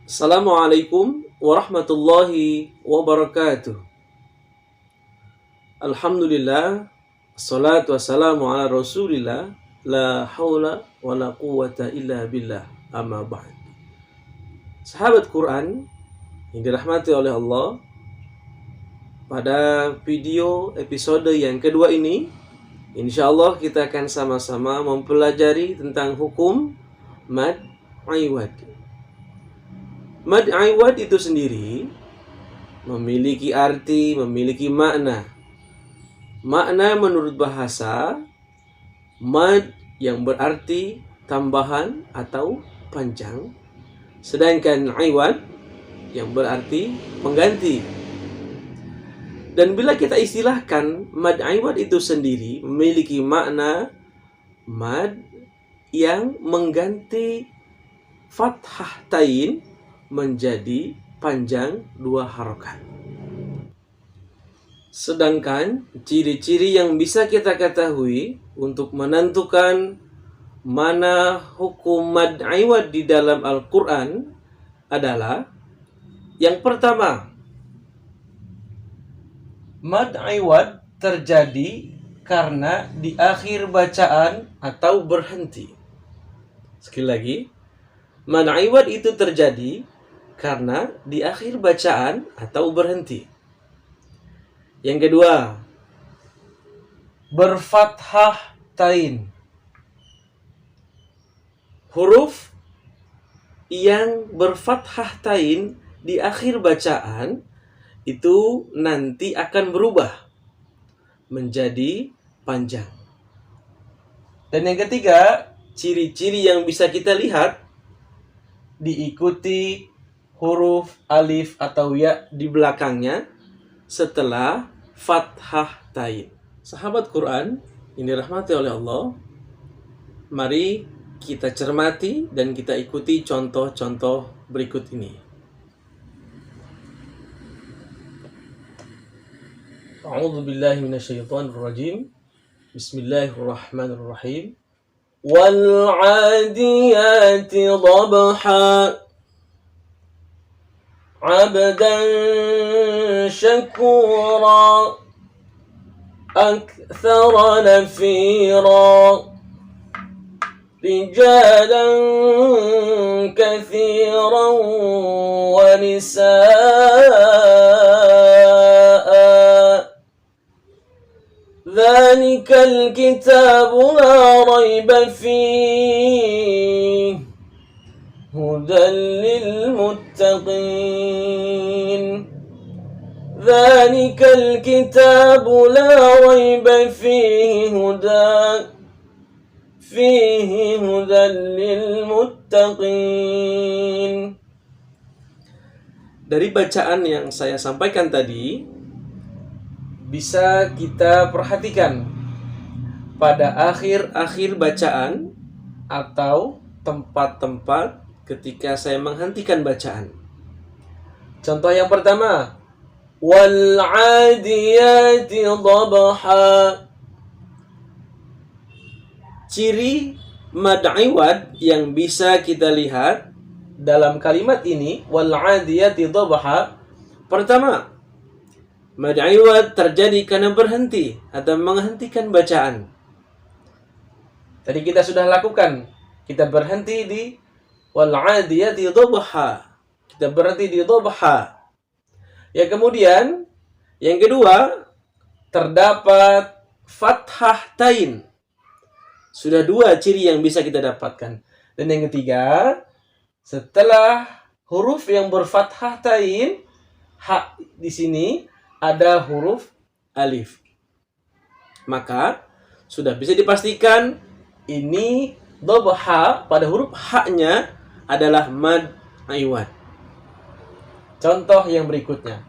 Assalamualaikum warahmatullahi wabarakatuh. Alhamdulillah, assalatu wassalamu ala rasulillah, la haula wa la quwata illa billah, amma ba'd. Sahabat Quran yang dirahmati oleh Allah, pada video episode yang kedua ini, insya Allah kita akan sama-sama mempelajari tentang hukum mad iwad. Mad iwad itu sendiri memiliki arti, memiliki makna. Makna menurut bahasa, mad yang berarti tambahan atau panjang, sedangkan iwad yang berarti pengganti. Dan bila kita istilahkan, mad iwad itu sendiri memiliki makna mad yang mengganti fathah tain menjadi panjang dua harokat. Sedangkan ciri-ciri yang bisa kita ketahui untuk menentukan mana hukum mad iwad di dalam Al-Quran adalah yang pertama, mad iwad terjadi karena di akhir bacaan atau berhenti. Sekali lagi, mad iwad itu terjadi karena di akhir bacaan atau berhenti. Yang kedua, berfathah tain. Huruf yang berfathah tain di akhir bacaan itu nanti akan berubah menjadi panjang. Dan yang ketiga, ciri-ciri yang bisa kita lihat diikuti huruf alif atau ya di belakangnya setelah fathah tain. Sahabat Quran yang dirahmati oleh Allah, mari kita cermati dan kita ikuti contoh-contoh berikut ini. A'udzu billahi minasyaitonir rajim. Bismillahirrahmanirrahim. Wal 'adiyati dhabha. 'Abdan شكورا أكثر نفيرا رجالا كثيرا ونساء ذلك الكتاب لا ريب فيه هدى للمتقين ذلك الكتاب لا ريب فيه هدى للمتقين. Dari bacaan yang saya sampaikan tadi, bisa kita perhatikan pada akhir-akhir bacaan atau tempat-tempat ketika saya menghentikan bacaan. Contoh yang pertama, wal 'adiyati dhabha. Ciri mad iwad yang bisa kita lihat dalam kalimat ini, wal 'adiyati dhabha. Pertama, mad iwad terjadi karena berhenti atau menghentikan bacaan. Tadi kita sudah lakukan. Kita berhenti di wal 'adiyati dhabha. Kita berhenti di dhabha. Ya, kemudian yang kedua, terdapat fathah tain. Sudah dua ciri yang bisa kita dapatkan. Dan yang ketiga, setelah huruf yang berfathah tain, ha di sini ada huruf alif. Maka sudah bisa dipastikan ini dhabha pada huruf ha-nya adalah mad iwad. Contoh yang berikutnya,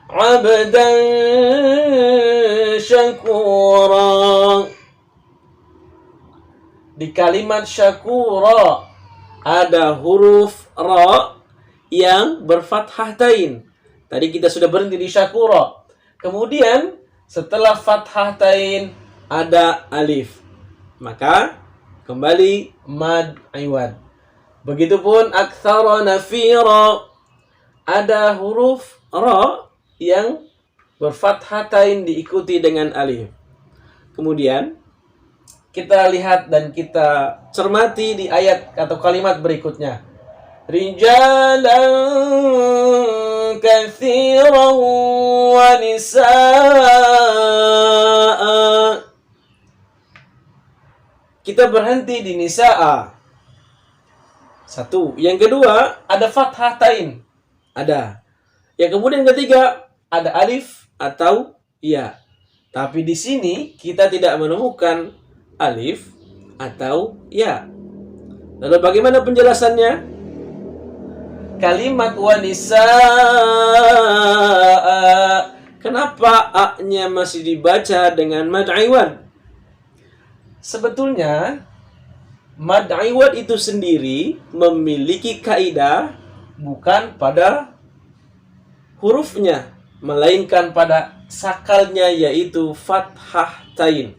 abdan syakura. Di kalimat syakura ada huruf ra yang berfathah tain. Tadi kita sudah berhenti di syakura. Kemudian setelah fathah tain ada alif. Maka kembali mad iwad. Begitupun aktsara nafira. Ada huruf ra yang berfathatain diikuti dengan alif. Kemudian kita lihat dan kita cermati di ayat atau kalimat berikutnya. Rijalan katsiran wa nisaa. Kita berhenti di nisaa. Satu. Yang kedua, ada fathatain. Ada. Yang kemudian ketiga, ada alif atau ya. Tapi di sini kita tidak menemukan alif atau ya. Lalu bagaimana penjelasannya? Kalimat wanisaa, kenapa a-nya masih dibaca dengan mad iwad? Sebetulnya mad iwad itu sendiri memiliki kaidah bukan pada hurufnya, melainkan pada sakalnya, yaitu fathah tain.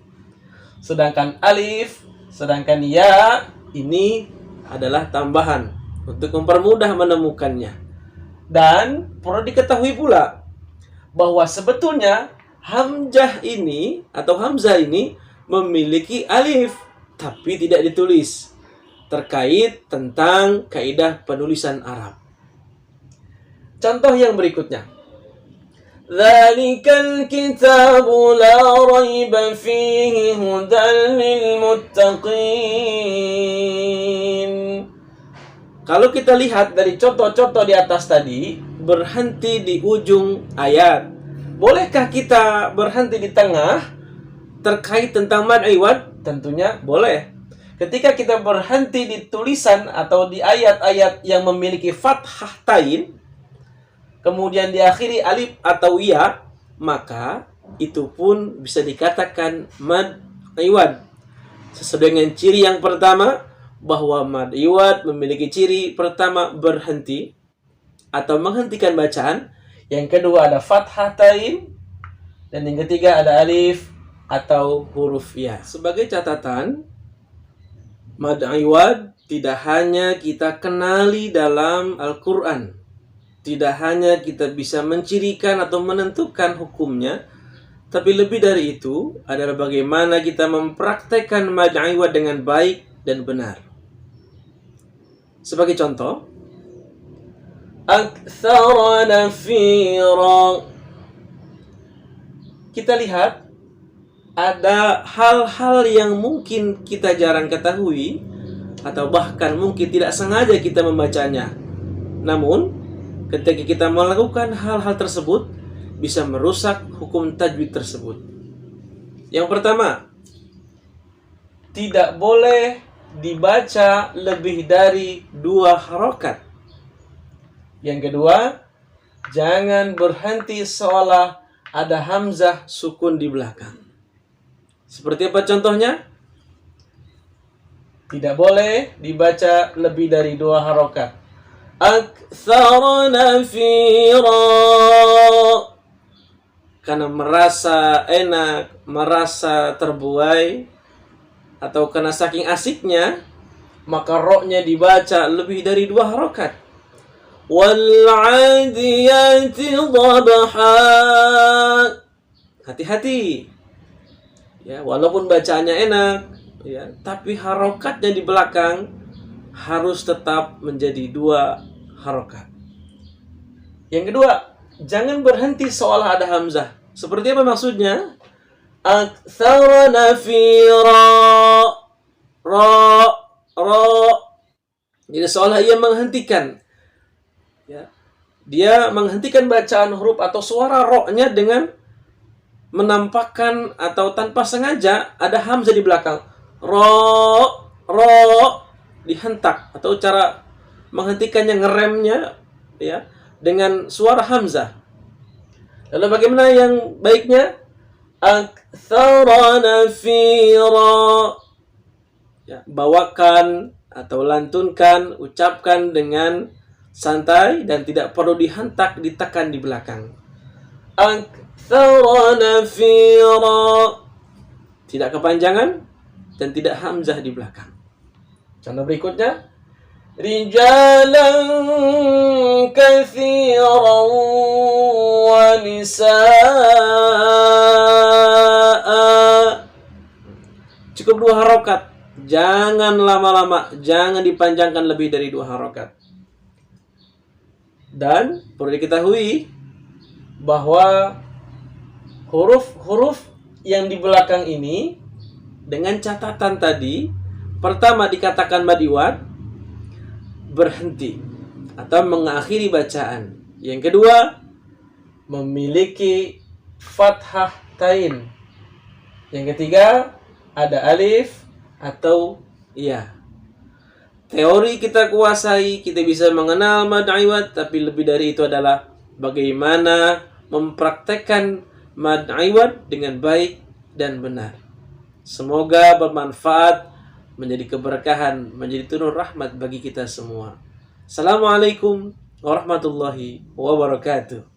Sedangkan alif, sedangkan ya ini adalah tambahan untuk mempermudah menemukannya. Dan perlu diketahui pula bahwa sebetulnya hamzah ini atau hamzah ini memiliki alif tapi tidak ditulis, terkait tentang kaidah penulisan Arab. Contoh yang berikutnya. Dzalikal kitabu la raiba fihi hudan lil muttaqin. Kalau kita lihat dari contoh-contoh di atas tadi, berhenti di ujung ayat. Bolehkah kita berhenti di tengah terkait tentang mad iwad? Tentunya boleh. Ketika kita berhenti di tulisan atau di ayat-ayat yang memiliki fathah tain, kemudian diakhiri alif atau ya, maka itu pun bisa dikatakan mad iwad. Sesuai dengan ciri yang pertama, bahwa mad iwad memiliki ciri pertama berhenti atau menghentikan bacaan, yang kedua ada fathah tain, dan yang ketiga ada alif atau huruf ya. Sebagai catatan, mad iwad tidak hanya kita kenali dalam Al-Quran, tidak hanya kita bisa mencirikan atau menentukan hukumnya, tapi lebih dari itu adalah bagaimana kita mempraktekkan mad iwad dengan baik dan benar. Sebagai contoh, aktsara nafira. Kita lihat ada hal-hal yang mungkin kita jarang ketahui atau bahkan mungkin tidak sengaja kita membacanya. Namun, ketika kita melakukan hal-hal tersebut bisa merusak hukum tajwid tersebut. Yang pertama, tidak boleh dibaca lebih dari 2 harokat. Yang kedua, jangan berhenti seolah ada hamzah sukun di belakang. Seperti apa contohnya? Tidak boleh dibaca lebih dari 2 harokat. Aktsara nafira. Karena merasa enak, merasa terbuai, atau karena saking asiknya, maka ro-nya dibaca lebih dari 2 harokat. Wal 'adiyati dhabha. Hati-hati. Ya, walaupun bacaannya enak, ya, tapi harokatnya di belakang harus tetap menjadi 2 harokat. Yang kedua, jangan berhenti seolah ada hamzah. Seperti apa maksudnya? Aktsara nafira. Ra. Jadi seolah ia menghentikan. Ya. Dia menghentikan bacaan huruf atau suara ro-nya dengan menampakkan atau tanpa sengaja ada hamzah di belakang. Ro dihentak, atau cara menghentikannya, ngeremnya ya dengan suara hamzah. Lalu bagaimana yang baiknya? Aktsara nafira. Ya, bawakan atau lantunkan, ucapkan dengan santai dan tidak perlu dihentak, ditekan di belakang. Aktsara nafira. Tidak kepanjangan dan tidak hamzah di belakang. Contoh berikutnya, rijalan katsiran wa nisaa. Cukup 2 harokat. Jangan lama-lama, jangan dipanjangkan lebih dari 2 harokat. Dan perlu diketahui bahwa huruf-huruf yang di belakang ini dengan catatan tadi, pertama dikatakan mad iwad, berhenti atau mengakhiri bacaan. Yang kedua, memiliki fathah tain. Yang ketiga, ada alif atau ya. Teori kita kuasai, kita bisa mengenal mad iwad, tapi lebih dari itu adalah bagaimana mempraktekkan mad iwad dengan baik dan benar. Semoga bermanfaat, menjadi keberkahan, menjadi turun rahmat bagi kita semua. Assalamualaikum warahmatullahi wabarakatuh.